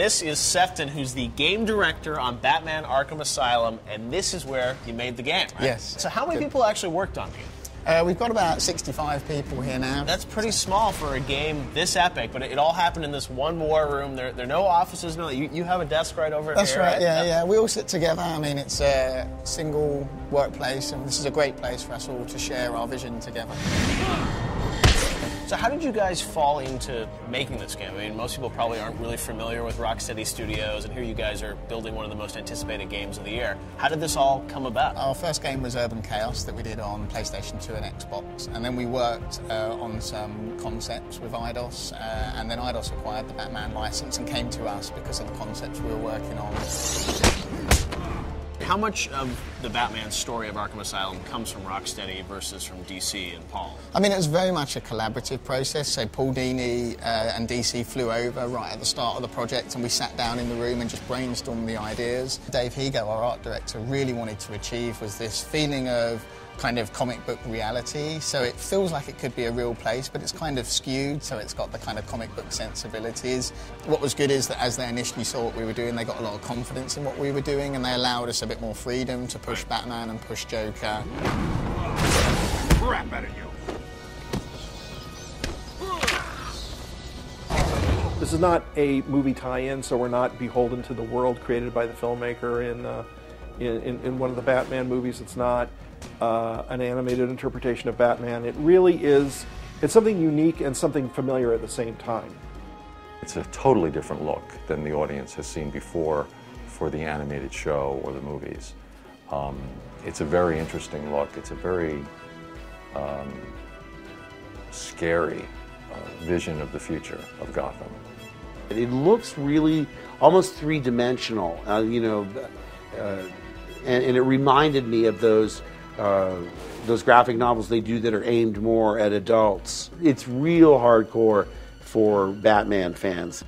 This is Sefton, who's the game director on Batman Arkham Asylum, and this is where you made the game, right? Yes. So how many people actually worked on it? We've got about 65 people here now. That's pretty small for a game this epic, but it all happened in this one war room. There are no offices. No, you have a desk right over here. That's right, yeah. We all sit together. I mean, it's a single workplace, and this is a great place for us all to share our vision together. So how did you guys fall into making this game? I mean, most people probably aren't really familiar with Rocksteady Studios, and here you guys are building one of the most anticipated games of the year. How did this all come about? Our first game was Urban Chaos that we did on PlayStation 2 and Xbox, and then we worked on some concepts with Eidos, and then Eidos acquired the Batman license and came to us because of the concepts we were working on. How much of the Batman story of Arkham Asylum comes from Rocksteady versus from DC and Paul? I mean, it was very much a collaborative process. So Paul Dini and DC flew over right at the start of the project, and we sat down in the room and just brainstormed the ideas. Dave Higo, our art director, really wanted to achieve was this feeling of kind of comic book reality. So it feels like it could be a real place, but it's kind of skewed, so it's got the kind of comic book sensibilities. What was good is that as they initially saw what we were doing, they got a lot of confidence in what we were doing, and they allowed us a bit more freedom to push Batman and push Joker. Crap out of you. This is not a movie tie-in, so we're not beholden to the world created by the filmmaker in one of the Batman movies. It's not an animated interpretation of Batman. It really is, it's something unique and something familiar at the same time. It's a totally different look than the audience has seen before for the animated show or the movies. It's a very interesting look. It's a very scary vision of the future of Gotham. It looks really almost three-dimensional, and it reminded me of those graphic novels they do that are aimed more at adults. It's real hardcore for Batman fans.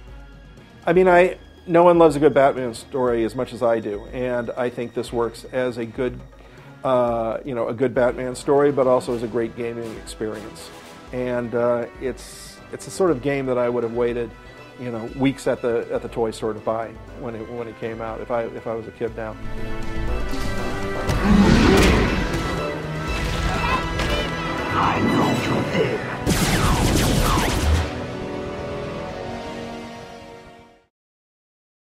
I mean, no one loves a good Batman story as much as I do, and I think this works as a good, a good Batman story, but also as a great gaming experience. And it's a sort of game that I would have waited, weeks at the toy store to buy when it came out. If I was a kid now. I know you did.